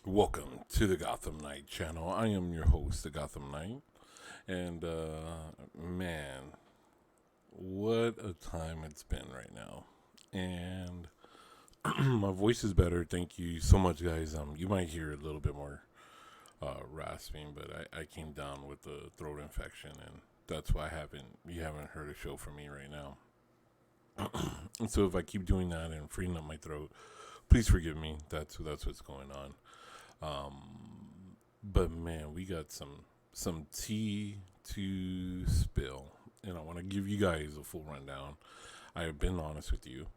Welcome to the Gotham Knight channel. I am your host, the Gotham Knight. And, man, what a time it's been right now. And my voice is better. Thank you so much, guys. You might hear a little bit more rasping, but I came down with a throat infection, and that's why you haven't heard a show from me right now. And so if I keep doing that and freeing up my throat, please forgive me. That's what's going on. Um, but man, we got some tea to spill, and I want to give you guys a full rundown. I have been honest with you,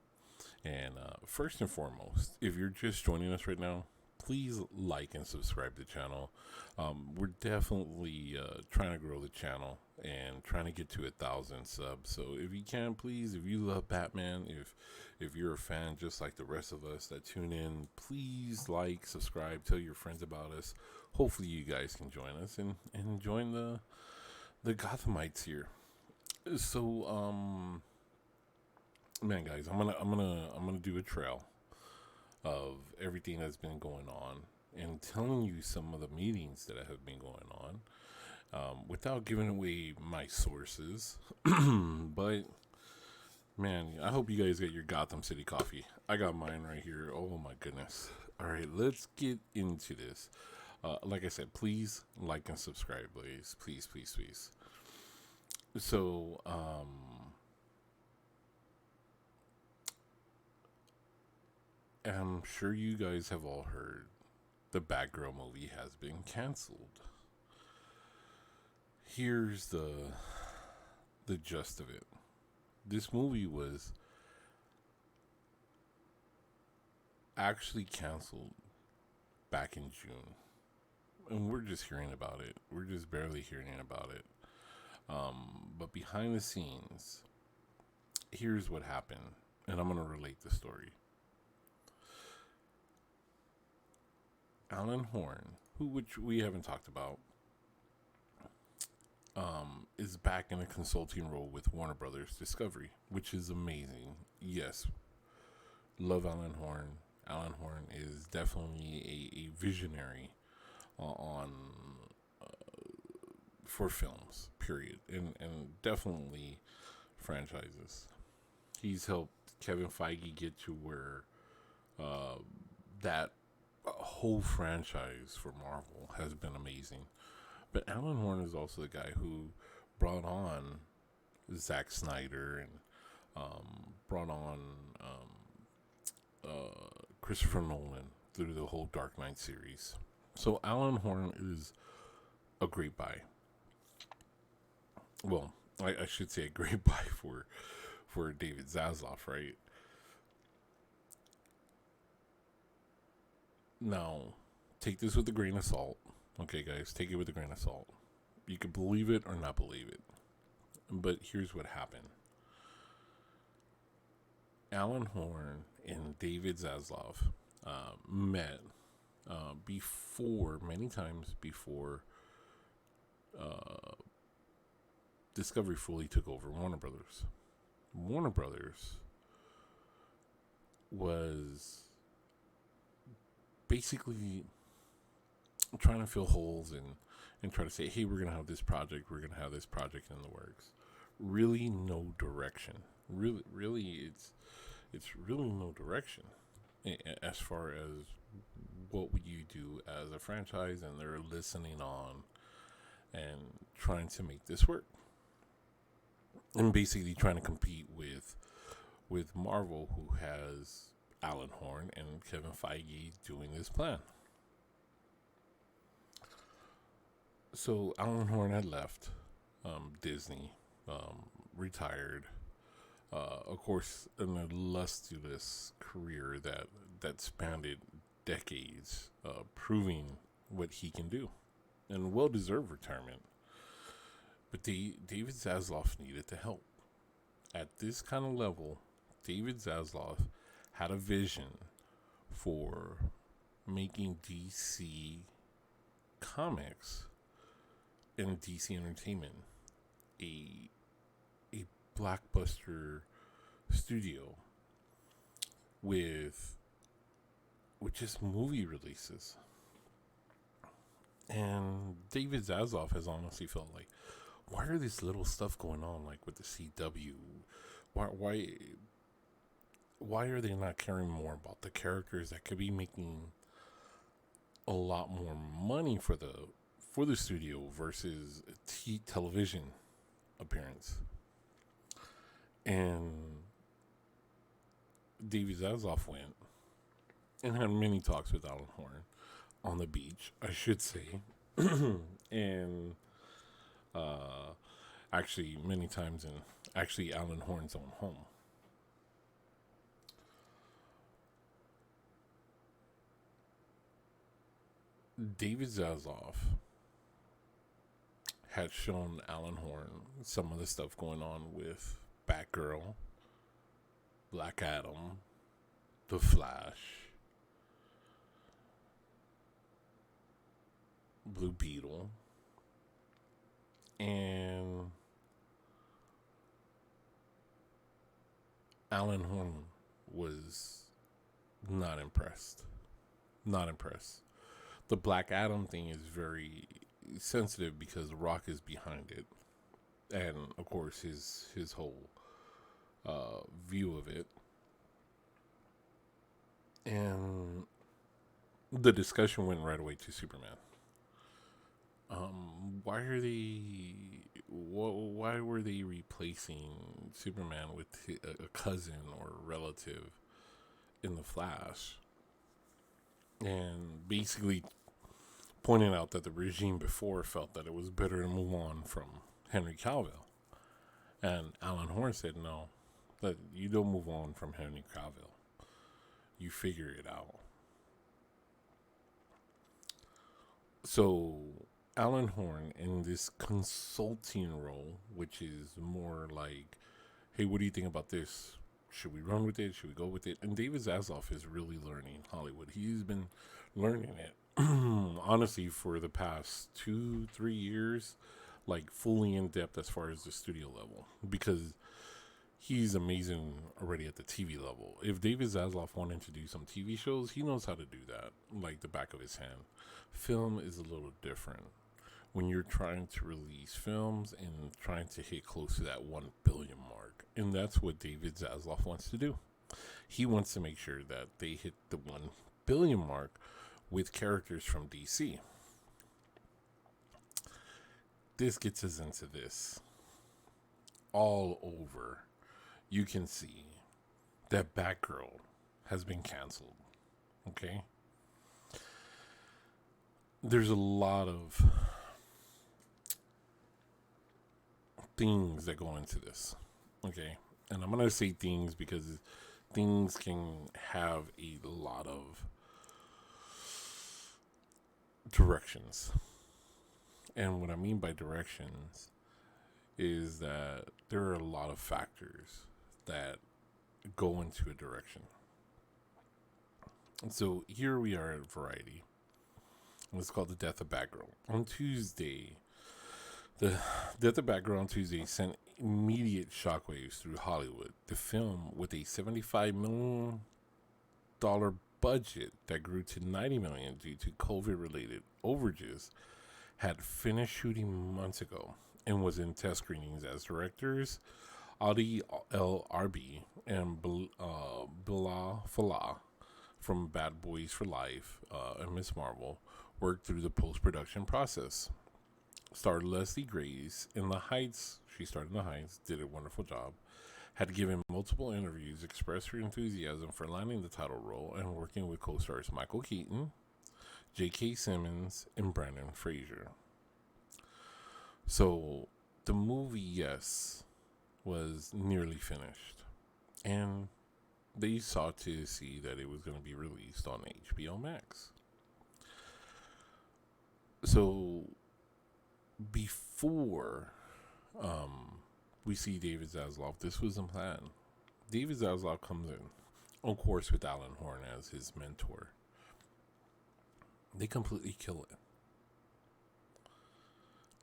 and first and foremost, if you're just joining us right now, please like and subscribe to the channel. We're definitely trying to grow the channel and trying to get to 1,000 subs. So if you can, please, if you love Batman, if you're a fan just like the rest of us that tune in, please like, subscribe, tell your friends about us. Hopefully, you guys can join us and join the Gothamites here. So, man, guys, I'm gonna do a trail of everything that's been going on and telling you some of the meetings that have been going on without giving away my sources. But man, I hope you guys get your Gotham City coffee. I got mine right here. Oh my goodness. All right, let's get into this. Like I said, please like and subscribe, please. Please, please, please. So, I'm sure you guys have all heard the Batgirl movie has been canceled. Here's the gist of it. This movie was actually canceled back in June, and we're just hearing about it. We're just barely hearing about it. But behind the scenes, here's what happened, and I'm gonna relate the story. Alan Horn, which we haven't talked about, is back in a consulting role with Warner Brothers Discovery, which is amazing. Yes, love Alan Horn. Alan Horn is definitely a visionary on for films, period, and definitely franchises. He's helped Kevin Feige get to where uh, that whole franchise for Marvel has been amazing. But Alan Horn is also the guy who brought on Zack Snyder and brought on Christopher Nolan through the whole Dark Knight series. So Alan Horn is a great buy. Well, I should say a great buy for David Zaslav, right? Now, take this with a grain of salt. Okay, guys, take it with a grain of salt. You can believe it or not believe it. But here's what happened. Alan Horn and David Zaslav met many times before Discovery fully took over Warner Brothers. Warner Brothers was basically trying to fill holes and try to say, hey, we're going to have this project, we're going to have this project in the works. Really, no direction. Really, it's really no direction as far as what would you do as a franchise, and they're listening on and trying to make this work, and basically trying to compete with Marvel, who has Alan Horn and Kevin Feige doing this plan. So Alan Horn had left Disney, retired. Of course, an illustrious career that spanned decades, proving what he can do, and well-deserved retirement. But David Zaslav needed the help. At this kind of level, David Zaslav had a vision for making DC Comics and DC Entertainment a blockbuster studio with just movie releases. And David Zaslav has honestly felt like, why are this little stuff going on, like with the CW? Why why are they not caring more about the characters that could be making a lot more money for the studio versus television appearance? And David Zaslav went and had many talks with Alan Horn on the beach, I should say, and uh, actually many times in actually Alan Horn's own home. David Zaslav had shown Alan Horn some of the stuff going on with Batgirl, Black Adam, The Flash, Blue Beetle, and Alan Horn was not impressed. Not impressed. The Black Adam thing is very sensitive because Rock is behind it, and of course his whole view of it, and the discussion went right away to Superman. Why are they? Why were they replacing Superman with a cousin or relative in the Flash? And basically pointing out that the regime before felt that it was better to move on from Henry Cavill. And Alan Horn said, no, that you don't move on from Henry Cavill. You figure it out. So Alan Horn in this consulting role, which is more like, hey, what do you think about this? Should we run with it? Should we go with it? And David Zaslav is really learning Hollywood. He's been learning it honestly for the past 2-3 years, like fully in depth as far as the studio level, because he's amazing already at the TV level. If David Zaslav wanted to do some TV shows, he knows how to do that like the back of his hand. Film is a little different when you're trying to release films and trying to hit close to that 1 billion mark. And that's what David Zaslav wants to do. He wants to make sure that they hit the 1 billion mark with characters from DC. This gets us into this. All over, you can see that Batgirl has been canceled. Okay? There's a lot of things that go into this. Okay? And I'm going to say things because things can have a lot of directions. And what I mean by directions is that there are a lot of factors that go into a direction. And so here we are at Variety. It's called The Death of Batgirl. On Tuesday, the Death of Batgirl on Tuesday sent immediate shockwaves through Hollywood. The film, with a $75 million budget that grew to $90 million due to COVID-related overages, had finished shooting months ago and was in test screenings as directors Audi El Arbi and Bilal Fallah from Bad Boys for Life and Miss Marvel worked through the post-production process. Starred Leslie Grace in The Heights. She starred in The Heights, did a wonderful job. Had given multiple interviews, expressed her enthusiasm for landing the title role and working with co-stars Michael Keaton, J.K. Simmons, and Brandon Fraser. So the movie, yes, was nearly finished. And they sought to see that it was going to be released on HBO Max. So before we see David Zaslav, this was a plan. David Zaslav comes in, of course, with Alan Horn as his mentor. They completely kill it.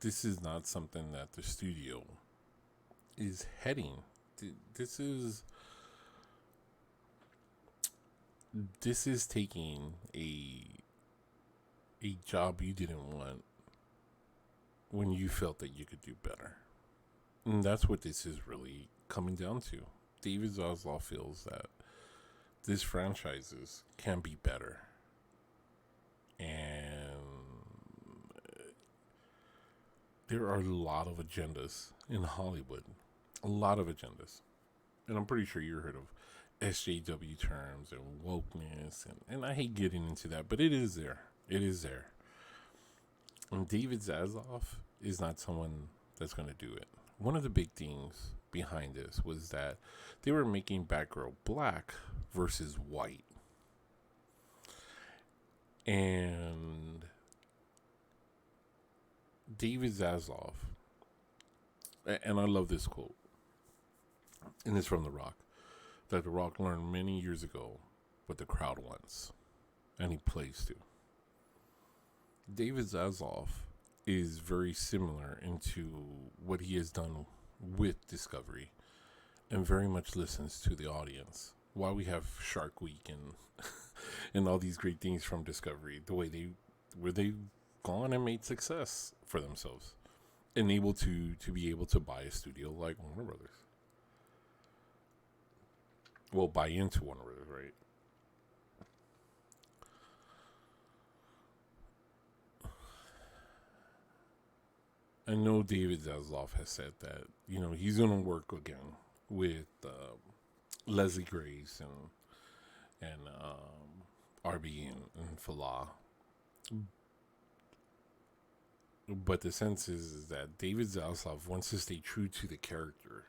This is not something that the studio is heading. This is taking a a job you didn't want when you felt that you could do better. And that's what this is really coming down to. David Zaslav feels that this franchises can be better. And there are a lot of agendas in Hollywood. A lot of agendas. And I'm pretty sure you heard of SJW terms and wokeness. And I hate getting into that, but it is there. It is there. And David Zaslav is not someone that's going to do it. One of the big things behind this was that they were making Batgirl black versus white. And David Zaslav, and I love this quote, and it's from The Rock, that The Rock learned many years ago what the crowd wants, and he plays to. David Zaslav is very similar into what he has done with Discovery, and very much listens to the audience. Why we have Shark Week and and all these great things from Discovery, the way they've gone and made success for themselves, and able to be able to buy a studio like Warner Brothers. Well, buy into Warner Brothers, right? I know David Zaslav has said that he's going to work again with Leslie Grace and RB and Falah. But the sense is that David Zaslav wants to stay true to the character.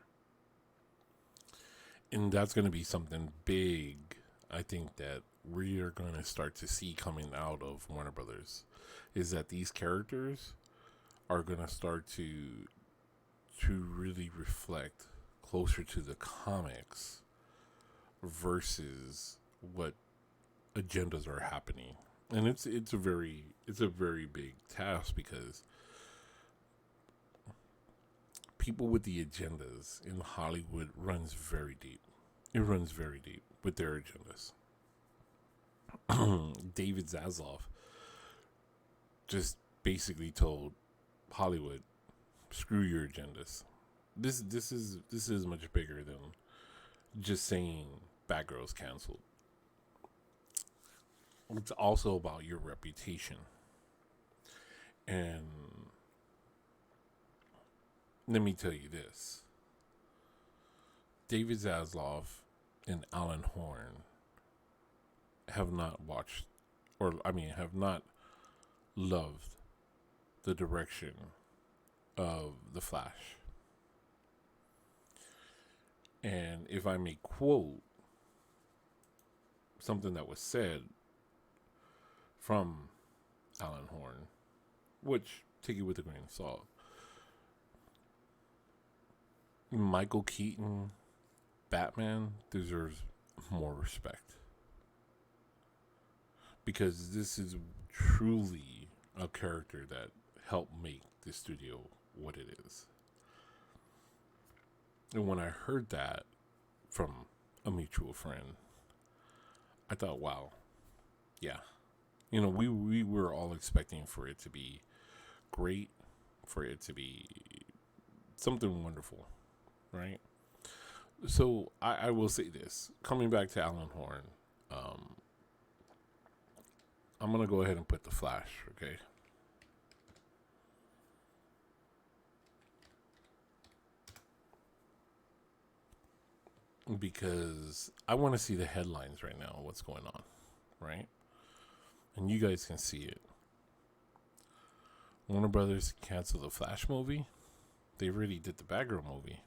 And that's going to be something big, I think, that we are going to start to see coming out of Warner Brothers. Is that these characters are going to start to really reflect closer to the comics versus what agendas are happening. And it's a very big task, because people with the agendas in Hollywood runs very deep. It runs very deep with their agendas. David Zaslav just basically told Hollywood, screw your agendas. This is much bigger than just saying Batgirl's canceled. It's also about your reputation. And let me tell you this. David Zaslav and Alan Horn have not have not loved the direction of The Flash. And if I may quote something that was said from Alan Horn, which, take it with a grain of salt, Michael Keaton, Batman, deserves more respect. Because this is truly a character that helped make this studio what it is. And when I heard that from a mutual friend, I thought, wow, yeah. We were all expecting for it to be great, for it to be something wonderful, right? So I will say this. Coming back to Alan Horn, I'm going to go ahead and put The Flash, okay? Because I want to see the headlines right now, what's going on, right? And you guys can see it. Warner Brothers canceled the Flash movie. They already did the Batgirl movie.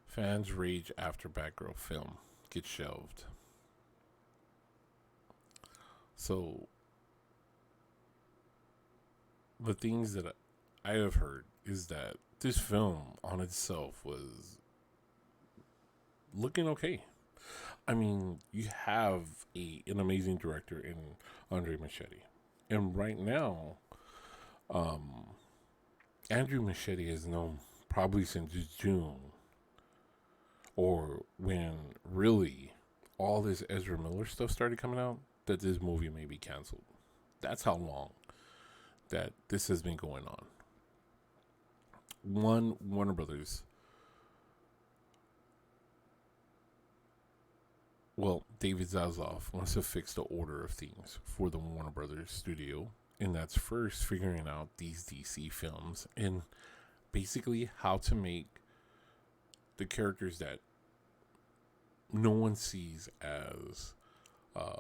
Fans rage after Batgirl film gets shelved. So, the things that I have heard is that this film on itself was looking okay. I mean, you have an amazing director in Andre Machete. And right now, Andrew Machete is known probably since June, or when really all this Ezra Miller stuff started coming out, that this movie may be canceled. That's how long that this has been going on. One, Warner Brothers, well, David Zaslav wants to fix the order of things for the Warner Brothers studio, and that's first figuring out these DC films and basically how to make the characters that no one sees uh,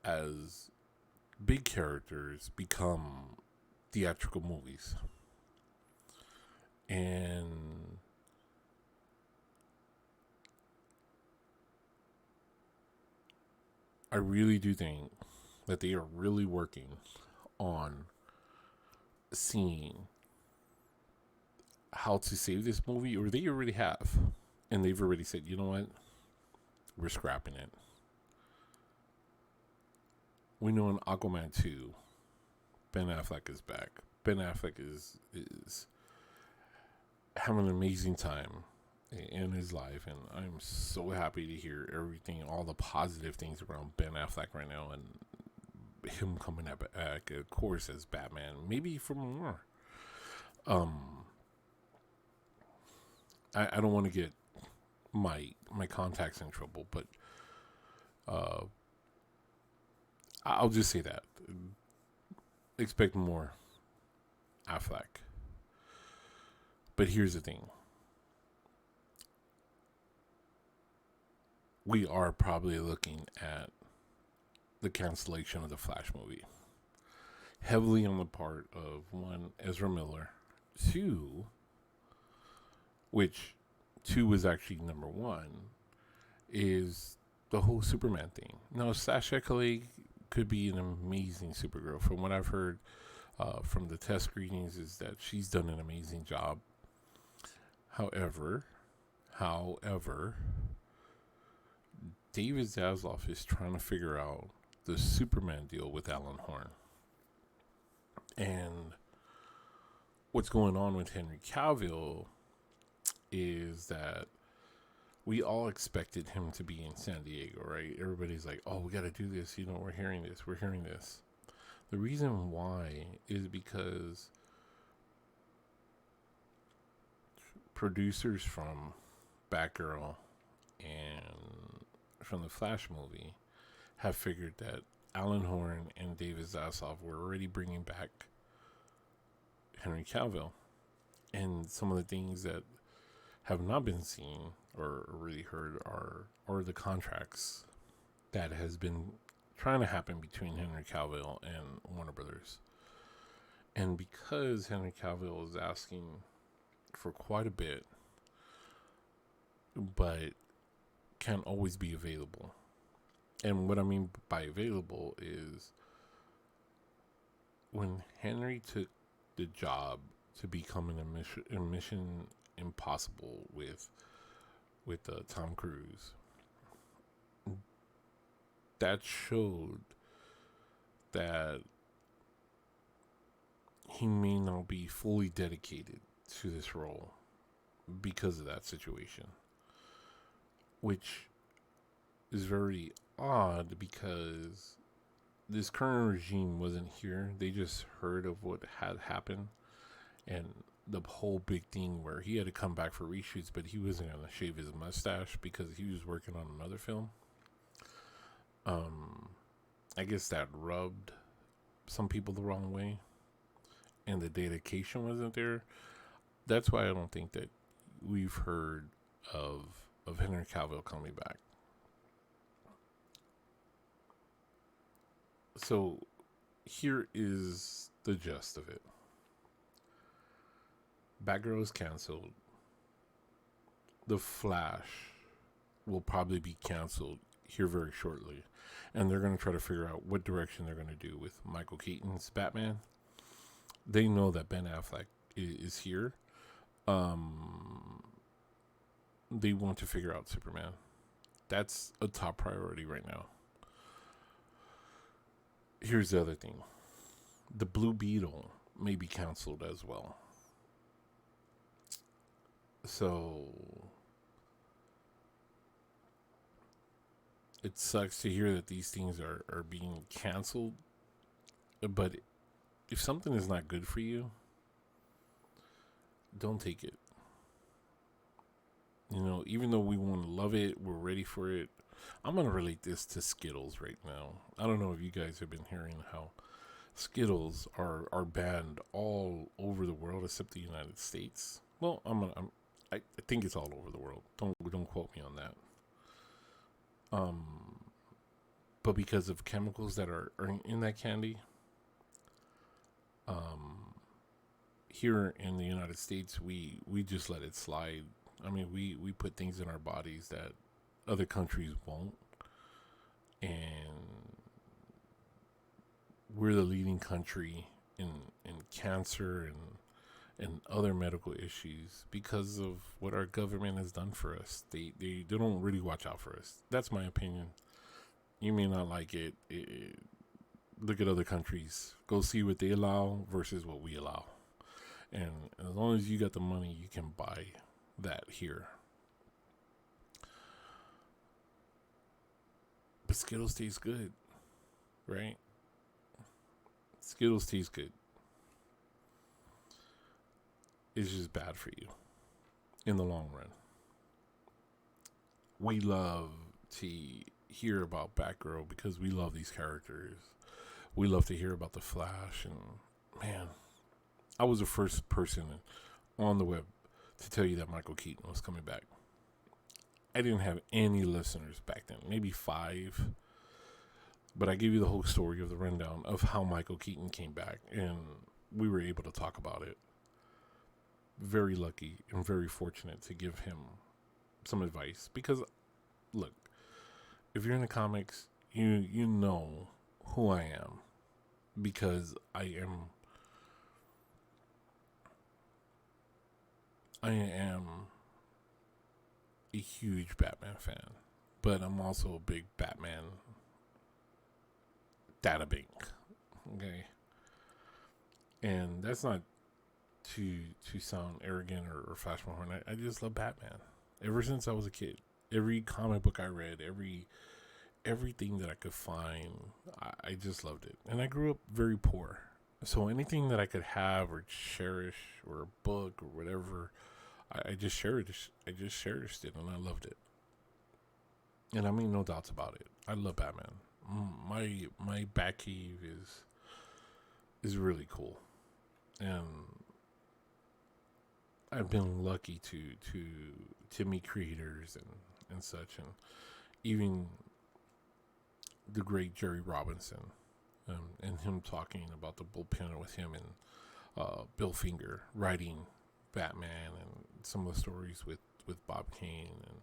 as big characters become theatrical movies. And I really do think that they are really working on seeing how to save this movie, or they already have. And they've already said, you know what? We're scrapping it. We know in Aquaman 2, Ben Affleck is back. Ben Affleck is having an amazing time in his life, and I'm so happy to hear everything, all the positive things around Ben Affleck right now, and him coming back, of course, as Batman, maybe for more. I don't want to get my contacts in trouble, but I'll just say that expect more Affleck. But here's the thing: we are probably looking at the cancellation of the Flash movie, heavily on the part of one, Ezra Miller, two, which two was actually number one, is the whole Superman thing. Now, Sasha Calais could be an amazing Supergirl. From what I've heard from the test screenings, is that she's done an amazing job. However, David Zaslav is trying to figure out the Superman deal with Alan Horn. And what's going on with Henry Cavill is that we all expected him to be in San Diego, right? Everybody's like, oh, we got to do this. You know, we're hearing this. The reason why is because producers from Batgirl and from the Flash movie have figured that Alan Horn and David Zaslav were already bringing back Henry Cavill. And some of the things that have not been seen or really heard are the contracts that has been trying to happen between Henry Cavill and Warner Brothers. And because Henry Cavill is asking for quite a bit, but can't always be available. And what I mean by available is when Henry took the job to become a Mission Impossible with Tom Cruise, that showed that he may not be fully dedicated to this role because of that situation, which is very odd because this current regime wasn't here. They just heard of what had happened and the whole big thing where he had to come back for reshoots, but he wasn't going to shave his mustache because he was working on another film. I guess that rubbed some people the wrong way, and the dedication wasn't there. That's why I don't think that we've heard of Henry Cavill coming back. So here is the gist of it. Batgirl is canceled. The Flash will probably be canceled here very shortly. And they're going to try to figure out what direction they're going to do with Michael Keaton's Batman. They know that Ben Affleck is here. They want to figure out Superman. That's a top priority right now. Here's the other thing. The Blue Beetle may be canceled as well. So it sucks to hear that these things are being canceled But if something is not good for you, don't take it. You know, even though we want to love it, we're ready for it. I'm going to relate this to Skittles right now. I don't know if you guys have been hearing how Skittles are banned all over the world except the United States. Well, I think it's all over the world. Don't quote me on that. Um, but because of chemicals that are in that candy, um, here in the United States, we just let it slide. I mean, we put things in our bodies that other countries won't, and we're the leading country in cancer and other medical issues because of what our government has done for us. They don't really watch out for us. That's my opinion. You may not like it. Look at other countries. Go see what they allow versus what we allow. And as long as you got the money, you can buy that here. But Skittles taste good, right? Skittles taste good. It's just bad for you in the long run. We love to hear about Batgirl because we love these characters. We love to hear about the Flash, and man, I was the first person on the web to tell you that Michael Keaton was coming back. I didn't have any listeners back then, maybe 5. But I gave you the whole story of the rundown of how Michael Keaton came back, and we were able to talk about it. Very lucky and very fortunate to give him some advice because, look, if you're in the comics, you know who I am because I am a huge Batman fan, but I'm also a big Batman data bank. Okay, and that's not to sound arrogant or flash my horn. I just love Batman. Ever since I was a kid, every comic book I read, everything that I could find, I just loved it. And I grew up very poor, so anything that I could have or cherish, or a book or whatever, I just cherished. I just cherished it, and I loved it. And I mean, no doubts about it. I love Batman. My Batcave is really cool, and I've been lucky to meet creators and such, and even the great Jerry Robinson, and him talking about the bullpen with him and Bill Finger writing Batman and some of the stories with Bob Kane, and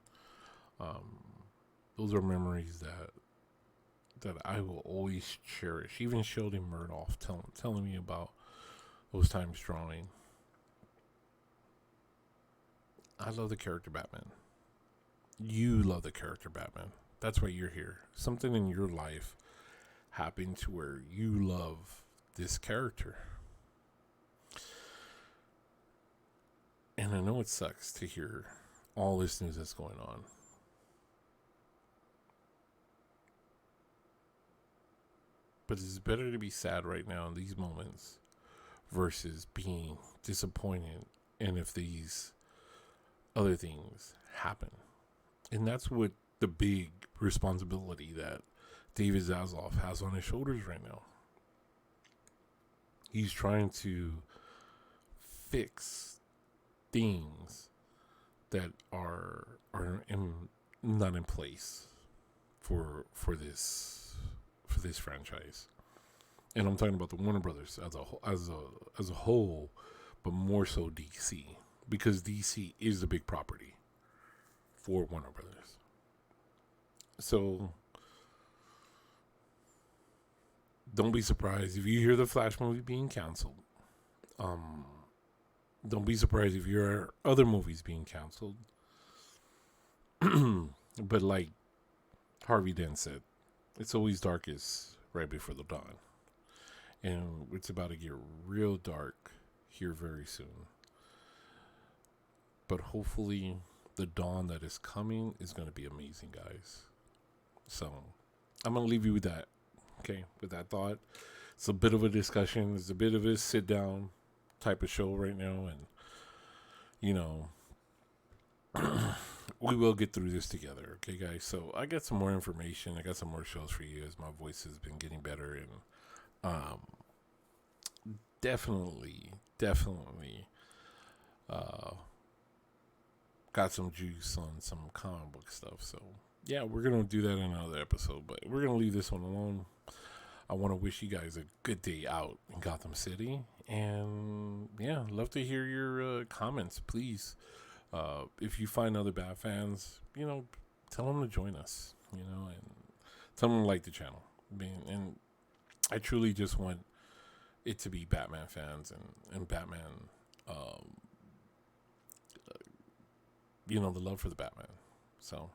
um, those are memories that I will always cherish. Even Sheldon Murdoff telling me about those times drawing. I love the character Batman. You love the character Batman. That's why you're here. Something in your life happened to where you love this character. And I know it sucks to hear all this news that's going on. But it's better to be sad right now in these moments versus being disappointed and if these other things happen. And that's what the big responsibility that David Zaslav has on his shoulders right now. He's trying to fix things that are not in place for this franchise. And I'm talking about the Warner Brothers as a whole, but more so DC, because DC is the big property for Warner Brothers. So don't be surprised if you hear the Flash movie being canceled. Don't be surprised if your other movies being canceled. But like Harvey Dent said, it's always darkest right before the dawn. And it's about to get real dark here very soon. But hopefully the dawn that is coming is going to be amazing, guys. So I'm going to leave you with that. Okay, with that thought. it's a bit of a discussion. It's a bit of a sit down type of show right now, and you know, we will get through this together, okay, guys? So I got some more information. I got some more shows for you as my voice has been getting better, and um, definitely, uh, got some juice on some comic book stuff. So yeah, we're gonna do that in another episode, but we're gonna leave this one alone. I want to wish you guys a good day out in Gotham City, and yeah, love to hear your comments, please. If you find other Bat fans, tell them to join us, and tell them to like the channel. And I truly just want it to be Batman fans and Batman, um, the love for the Batman. So,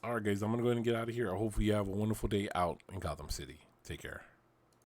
all right, guys, I'm going to go ahead and get out of here. I hope you have a wonderful day out in Gotham City. Take care.